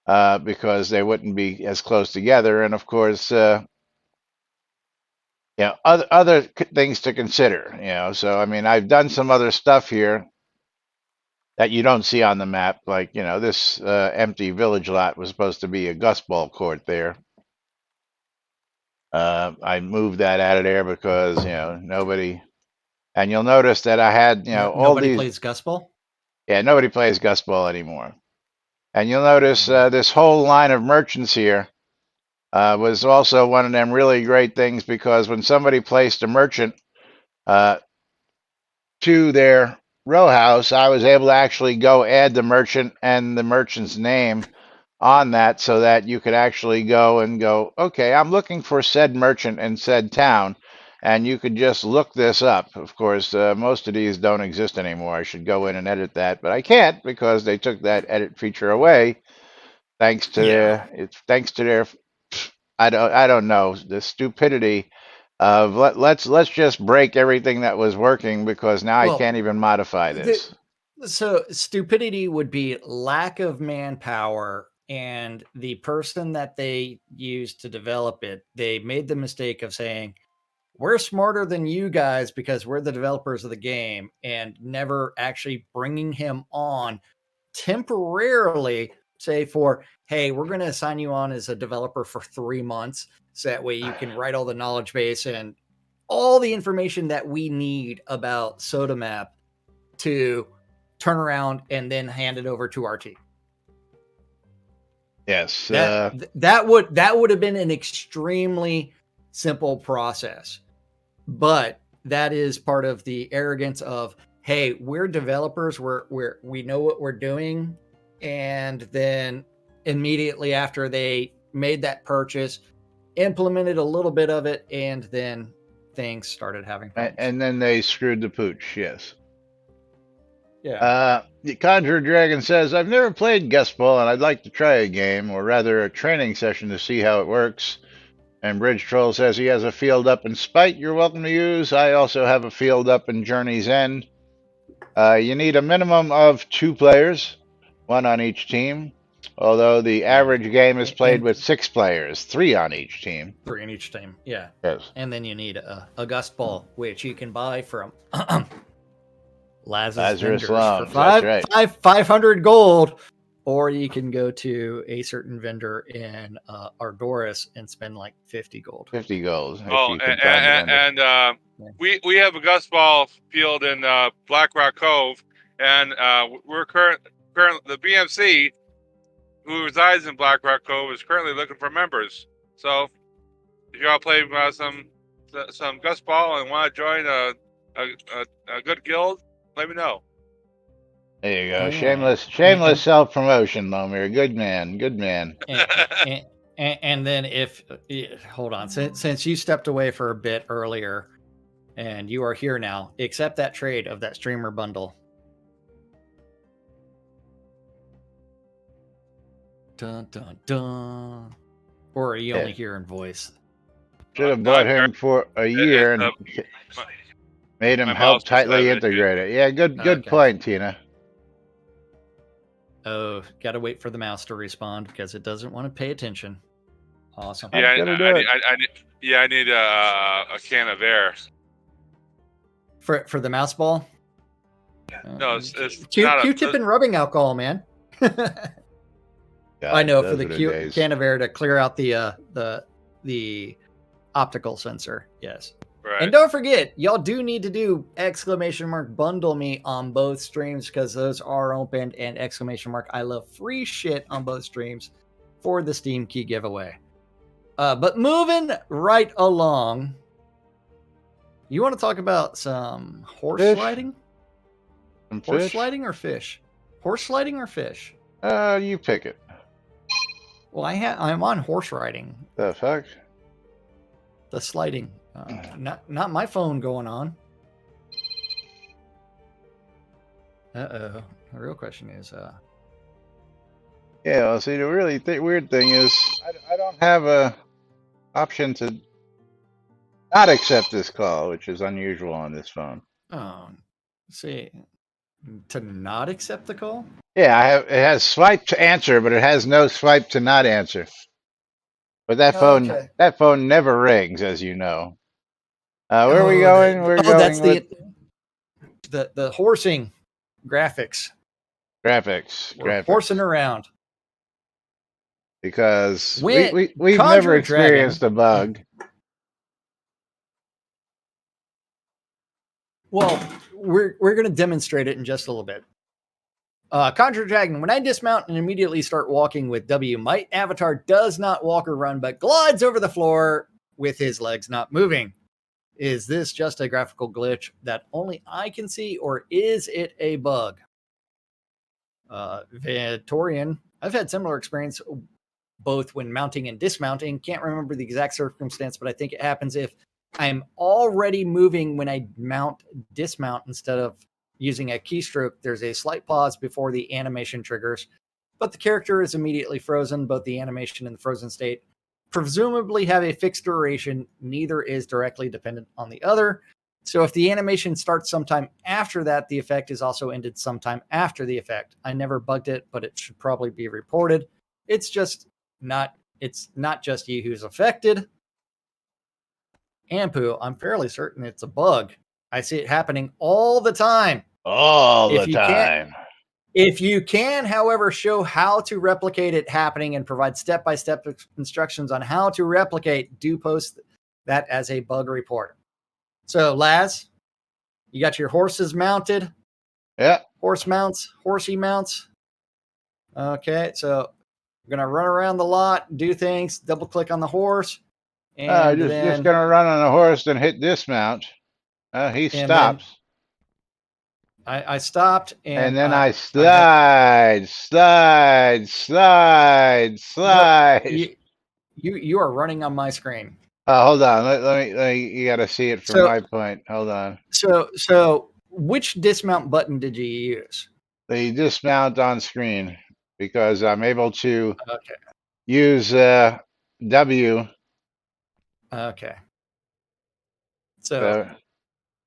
because they wouldn't be as close together. And of course, other things to consider. So I mean, I've done some other stuff here that you don't see on the map, like this empty village lot was supposed to be a gusball court there. I moved that out of there because nobody. And you'll notice that I had all Nobody these. plays Gusball. Yeah, nobody plays gusball anymore. And you'll notice Mm. this whole line of merchants here was also one of them really great things because when somebody placed a merchant uh, to their row house, I was able to actually go add the merchant and the merchant's name on that so that you could actually go, okay, I'm looking for said merchant in said town. And you could just look this up. Of course, most of these don't exist anymore. I should go in and edit that, but I can't because they took that edit feature away thanks to Yeah. their I don't know the stupidity of let's just break everything that was working because now I Well, can't even modify this. So stupidity would be lack of manpower, and the person that they used to develop it, they made the mistake of saying, we're smarter than you guys because we're the developers of the game, and never actually bringing him on temporarily, say for, hey, we're going to assign you on as a developer for 3 months. So that way you can write all the knowledge base and all the information that we need about Sodamap to turn around and then hand it over to our team. Yes. That would have been an extremely simple process, but that is part of the arrogance of, hey, we're developers, we know what we're doing, and then immediately after they made that purchase, implemented a little bit of it, and then things started having problems. And then they screwed the pooch. Yes. Yeah. The Conjure Dragon says, I've never played Guest Ball and I'd like to try a game, or rather a training session to see how it works. And Bridge Troll says he has a field up in Spite you're welcome to use. I also have a field up in Journey's End. You need a minimum of 2 players, 1 on each team. Although the average game is played with 6 players, 3 on each team. 3 on each team, yeah. Yes. And then you need a Gust Ball, which you can buy from Lazarus for Lounge, that's right. 500 gold, or you can go to a certain vendor in Ardoris and spend like 50 gold. 50 gold. Oh, and we have a Gust Ball field in Black Rock Cove, and we're currently the BMC, who resides in Black Rock Cove, is currently looking for members. So if you all play some Gust Ball and want to join a good guild, let me know. There you go. Shameless self-promotion, Lomir. Good man. Good man. And then hold on, since you stepped away for a bit earlier and you are here now, accept that trade of that streamer bundle. Dun, dun, dun. Or are you only hearing voice? Should have bought him for a year and made him help tightly integrate it. Yeah, good point, Tina. Oh, gotta wait for the mouse to respond because it doesn't want to pay attention. Awesome. Yeah, I need a can of air. For the mouse ball? No, it's Q-tip and rubbing alcohol, man. I know, for the can of air to clear out the optical sensor. Yes. Right. And don't forget, y'all do need to do ! Bundle me on both streams because those are opened, and ! I love free shit on both streams for the Steam key giveaway. But moving right along, you want to talk about some horse sliding? Horse sliding or fish? Horse sliding or fish? You pick it. Well, I'm on horse riding. The fuck? The sliding. Not my phone going on. Uh-oh. The real question is... Yeah, well, see, the really weird thing is I don't have a option to not accept this call, which is unusual on this phone. Oh, see, to not accept the call? Yeah, it has swipe to answer, but it has no swipe to not answer. But that phone never rings, as you know. Where are we going? We're going that's the horsing graphics. Graphics. Horsing around. Because we've never experienced a bug. Well, we're going to demonstrate it in just a little bit. Conjure Dragon, when I dismount and immediately start walking with W, my avatar does not walk or run, but glides over the floor with his legs not moving. Is this just a graphical glitch that only I can see, or is it a bug? Victorian, I've had similar experience both when mounting and dismounting. Can't remember the exact circumstance, but I think it happens if I'm already moving when I dismount instead of using a keystroke. There's a slight pause before the animation triggers, but the character is immediately frozen. Both the animation and the frozen state presumably have a fixed duration. Neither is directly dependent on the other. So if the animation starts sometime after that, the effect is also ended sometime after the effect. I never bugged it, but it should probably be reported. It's not just you who's affected. Ampu, I'm fairly certain it's a bug. I see it happening all the time. All If the you can't, time. if you can, however, show how to replicate it happening and provide step-by-step instructions on how to replicate, do post that as a bug report. So, Laz, you got your horses mounted? Yeah. Horsey mounts. Okay, so I'm gonna run around the lot, do things, double click on the horse, and Just then gonna run on a horse and hit dismount. He and then stops. I stopped And and then I I had slide. no you are running on my screen. Hold on. Let me, you got to see it from So my point. Hold on. so which dismount button did you use? The dismount on screen because I'm able to Okay. use W. Okay. So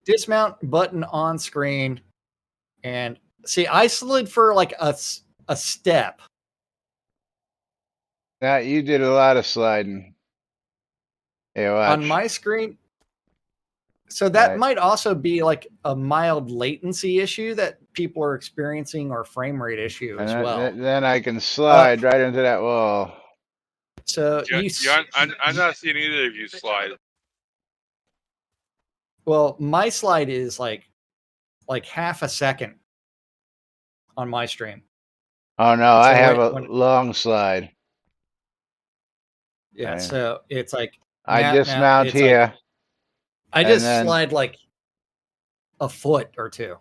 dismount button on screen, and see, I slid for like a step. Now you did a lot of sliding. Hey, watch. On my screen. So that might also be like a mild latency issue that people are experiencing, or frame rate issue as well. Then I can slide right into that wall. So I'm not seeing either of you slide. Well, my slide is like half a second on my stream. Oh no, I have a long slide. Yeah, right. So it's like I dismount here. Like, I just slide like a foot or two.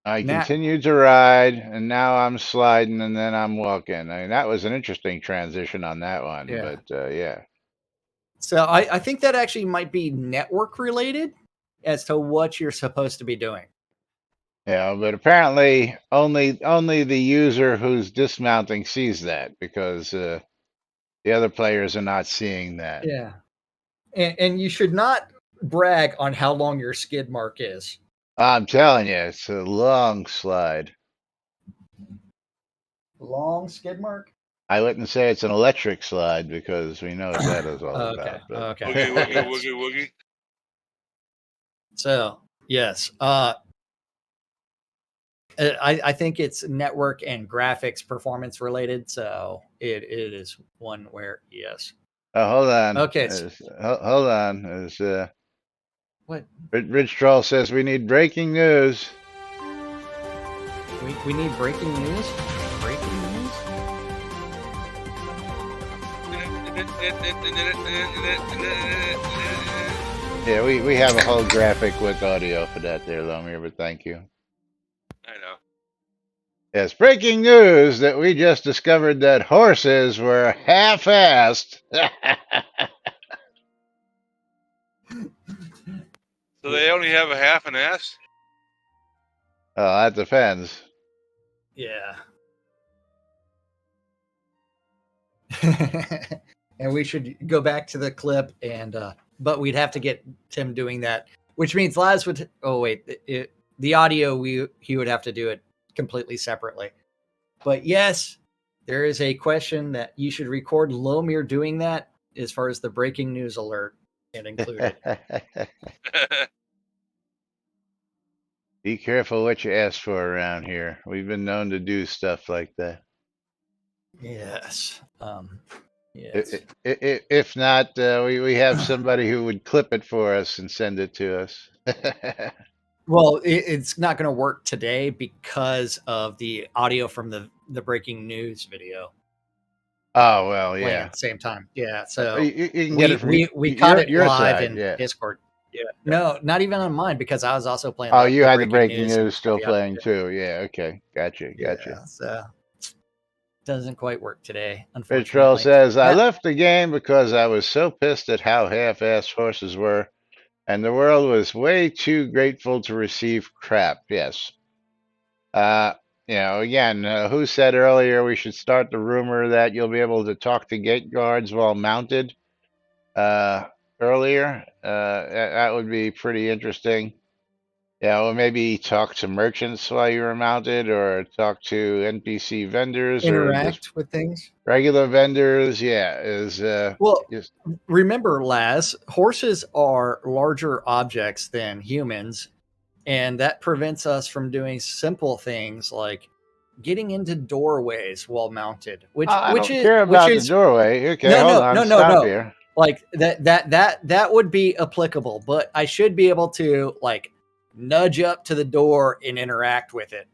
I continue to ride, and now I'm sliding, and then I'm walking. I mean, that was an interesting transition on that one, yeah. But yeah. So I think that actually might be network related as to what you're supposed to be doing. Yeah, but apparently only the user who's dismounting sees that, because the other players are not seeing that. Yeah, and you should not brag on how long your skid mark is. I'm telling you, it's a long slide. Long skid mark? I wouldn't say it's an electric slide, because we know what that is all about. But. Okay. Woogie, woogie. So yes, I think it's network and graphics performance related. So it is one where yes. Oh, hold on. Okay. Hold on. What? Rich Troll says we need breaking news. We need breaking news? Breaking news? Yeah, we have a whole graphic with audio for that there, Lomir, but thank you. I know. Yes, breaking news that we just discovered that horses were half-assed. So they only have a half an ass? Oh, that depends. Yeah. And we should go back to the clip, and but we'd have to get Tim doing that, which means Laz would. Oh wait, the audio he would have to do it completely separately. But yes, there is a question that you should record Lomir doing that as far as the breaking news alert and include it. Be careful what you ask for around here. We've been known to do stuff like that. Yes. Yes. If not, we have somebody who would clip it for us and send it to us. Well, it's not going to work today because of the audio from the breaking news video. Oh, well, yeah. At the same time. Yeah. So you can get it from we caught it your live side, in Discord. Yeah. No, not even on mine, because I was also playing. Oh, you had the breaking news still playing too. Yeah. Okay. Gotcha. Yeah, so doesn't quite work today, unfortunately. Patrol says, I left the game because I was so pissed at how half-assed horses were, and the world was way too grateful to receive crap. Yes. Again, who said earlier we should start the rumor that you'll be able to talk to gate guards while mounted? Earlier, that would be pretty interesting. or maybe talk to merchants while you were mounted, or talk to NPC vendors, or just Interact with things. regular vendors. Yeah, Well, just remember, Laz, horses are larger objects than humans, and that prevents us from doing simple things like getting into doorways while mounted, which I which don't is care which about the is doorway. Okay, no, hold no, on, no, no, stop no. here. Like that would be applicable, but I should be able to like nudge up to the door and interact with it.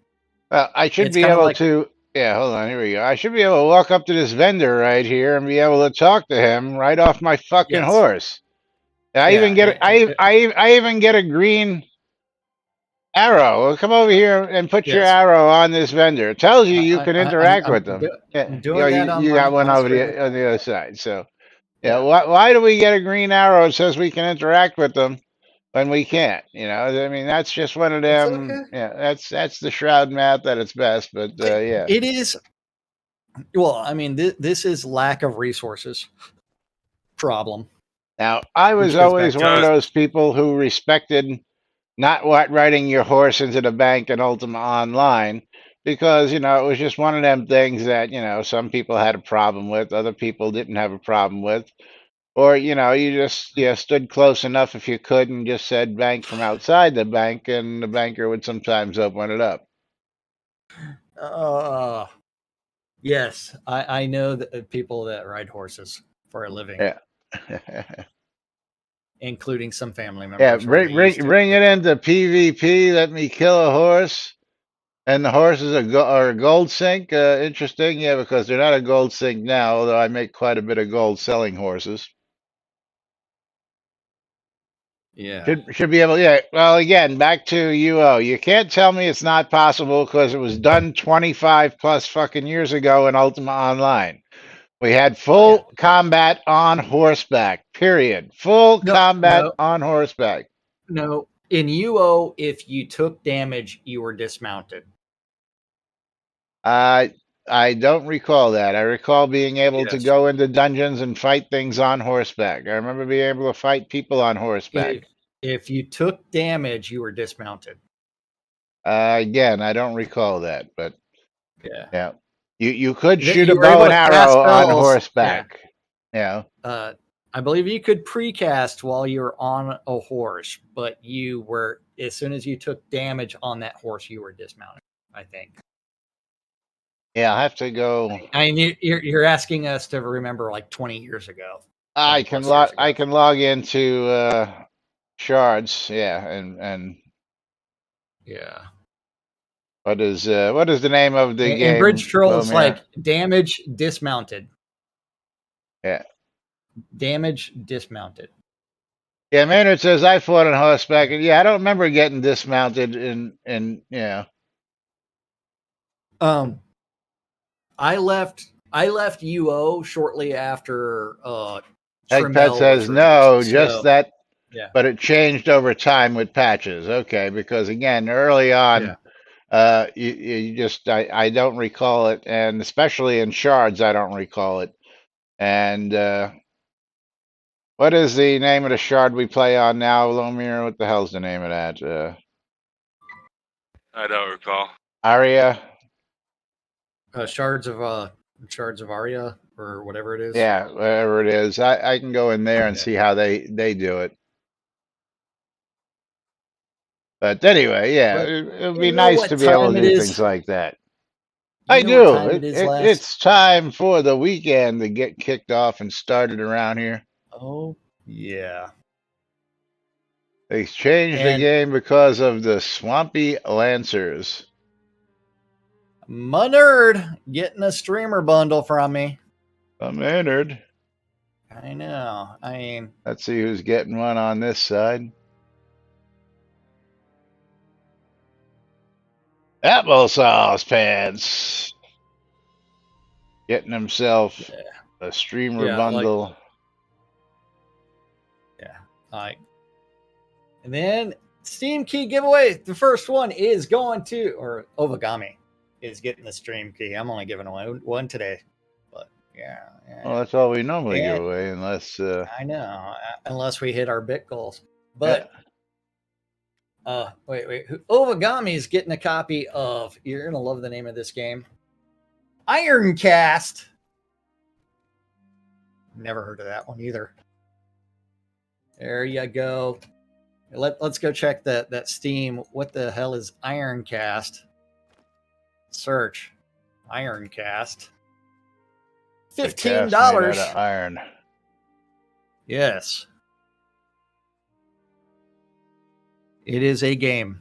I should It's be kind of able like to. Yeah, hold on. Here we go. I should be able to walk up to this vendor right here and be able to talk to him right off my fucking yes, horse. I even yeah, get I even get a green arrow. Well, come over here and put your yes. arrow on this vendor. It tells you you can interact I'm with them. Yeah, doing that on you got one my over screen right on now. the other side. So yeah, Yeah. why do we get a green arrow that says we can interact with them when we can't? I mean, that's just one of It's them. okay. Yeah, that's the Shroud map at its best. But yeah. It is. Well, I mean, this is lack of resources problem, Now, I was which goes always back to one of Does those people who respected not riding your horse into the bank and Ultima Online because, it was just one of them things that, some people had a problem with, other people didn't have a problem with. Or, you just stood close enough if you could and just said bank from outside the bank, and the banker would sometimes open it up. uh yes, I know that people that ride horses for a living, Yeah. including some family Yeah, members, or bring, they used bring, to. bring it into PvP. Let me kill a horse. And the horses are a gold sink. Interesting, yeah, because they're not a gold sink now. Although I make quite a bit of gold selling horses. Yeah. Should be able. Yeah. Well, again, back to UO. You can't tell me it's not possible because it was done 25 plus fucking years ago in Ultima Online. We had Oh yeah. full combat on horseback. Period. Full No, combat no, on horseback. no. In UO, if you took damage, you were dismounted. I I don't recall that. I recall being able to Yes. go into dungeons and fight things on horseback. I remember being able to fight people on If horseback. if you took damage, you were dismounted. Again, I don't recall that, but Yeah. yeah, you could That shoot a you were bow able and to cast arrow on spells. Yeah. horseback. Yeah, I believe you could precast while you were on a horse, but you were as soon as you took damage on that horse, you were dismounted. I think. yeah. I'll have to go. I mean, you're asking us to remember like 20 years ago, I 20 can plus years log. ago. I can log into shards. Yeah, and Yeah. what is the name of the And Bridge game, Troll is Bomir? like damage dismounted. Yeah. Damage dismounted. Yeah, Maynard says I fought on horseback, and yeah, I don't remember getting dismounted in yeah. Um, I left UO shortly after Eggpet Tremel was says released. no, just So that, yeah, but it changed over time with patches. Okay, because again, early on, yeah. you just I don't recall it, and especially in shards, I don't recall it. And what is the name of the shard we play on now, Lomir? What the hell's the name of that? I don't recall. Aria. Shards of Arya or whatever it is. Yeah, whatever it is. I can go in there and Yeah. see how they do it. But anyway, yeah, But it would you be know nice to what be able time to it do things is? like that. You I know what do. time it is, Laz? It's time for the weekend to get kicked off and started around here. Oh yeah. They changed the And game because of the swampy lancers. my nerd getting a streamer bundle from me. I'm entered. I know. I mean, Let's see who's getting one on this side. Applesauce pants getting himself yeah, a streamer yeah, like bundle. yeah, like. And then Steam key giveaway. The first one is going to, or Ovagami is getting the stream key. I'm only giving away one today, but yeah, Well, that's all we normally give and away, unless I know unless we hit our bit goals. yeah. But Wait. Ovagami's getting a copy of. You're gonna love the name of this game. Ironcast. Never heard of that one either. There you go. Let's go check that Steam. What the hell is Ironcast? Search Ironcast. $15. Iron. Yes. It is a game.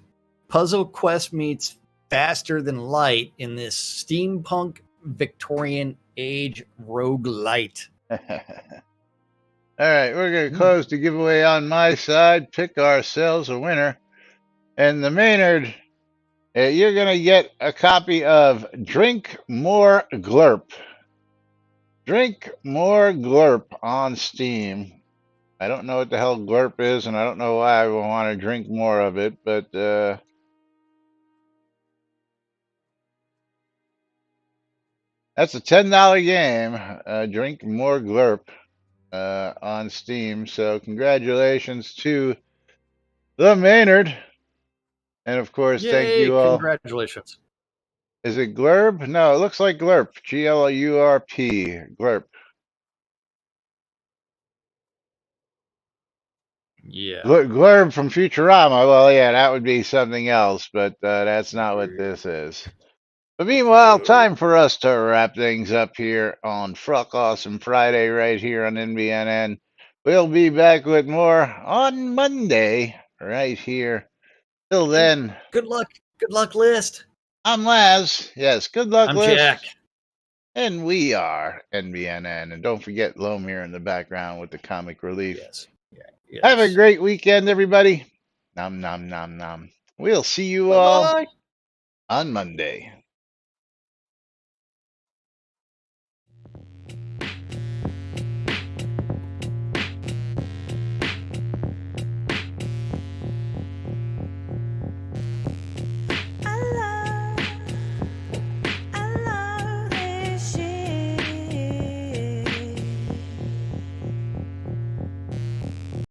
Puzzle Quest meets Faster Than Light in this steampunk Victorian age roguelite. All right, we're going to close the giveaway on my side, pick ourselves a winner. And the Maynard, you're going to get a copy of Drink More Glurp. Drink More Glurp on Steam. I don't know what the hell glurp is, and I don't know why I would want to drink more of it, but that's a $10 game. Drink More Glurp on Steam. So congratulations to the Maynard. And of course, Yay, thank you all. Congratulations. Is it Glurp? No, it looks like Glurp. Glurp. Glurp. Yeah. Glurp from Futurama. Well, yeah, that would be something else, but that's not what this is. But meanwhile, time for us to wrap things up here on Fruck Awesome Friday right here on NBNN. We'll be back with more on Monday right here. Till then. Good luck. Good luck, List. I'm Laz. Yes, good luck, I'm List. Jack. And we are NBNN. And don't forget Lomir in the background with the comic relief. Yes. Yes. Have a great weekend, everybody. Nom, nom, nom, nom. We'll see you all on Monday.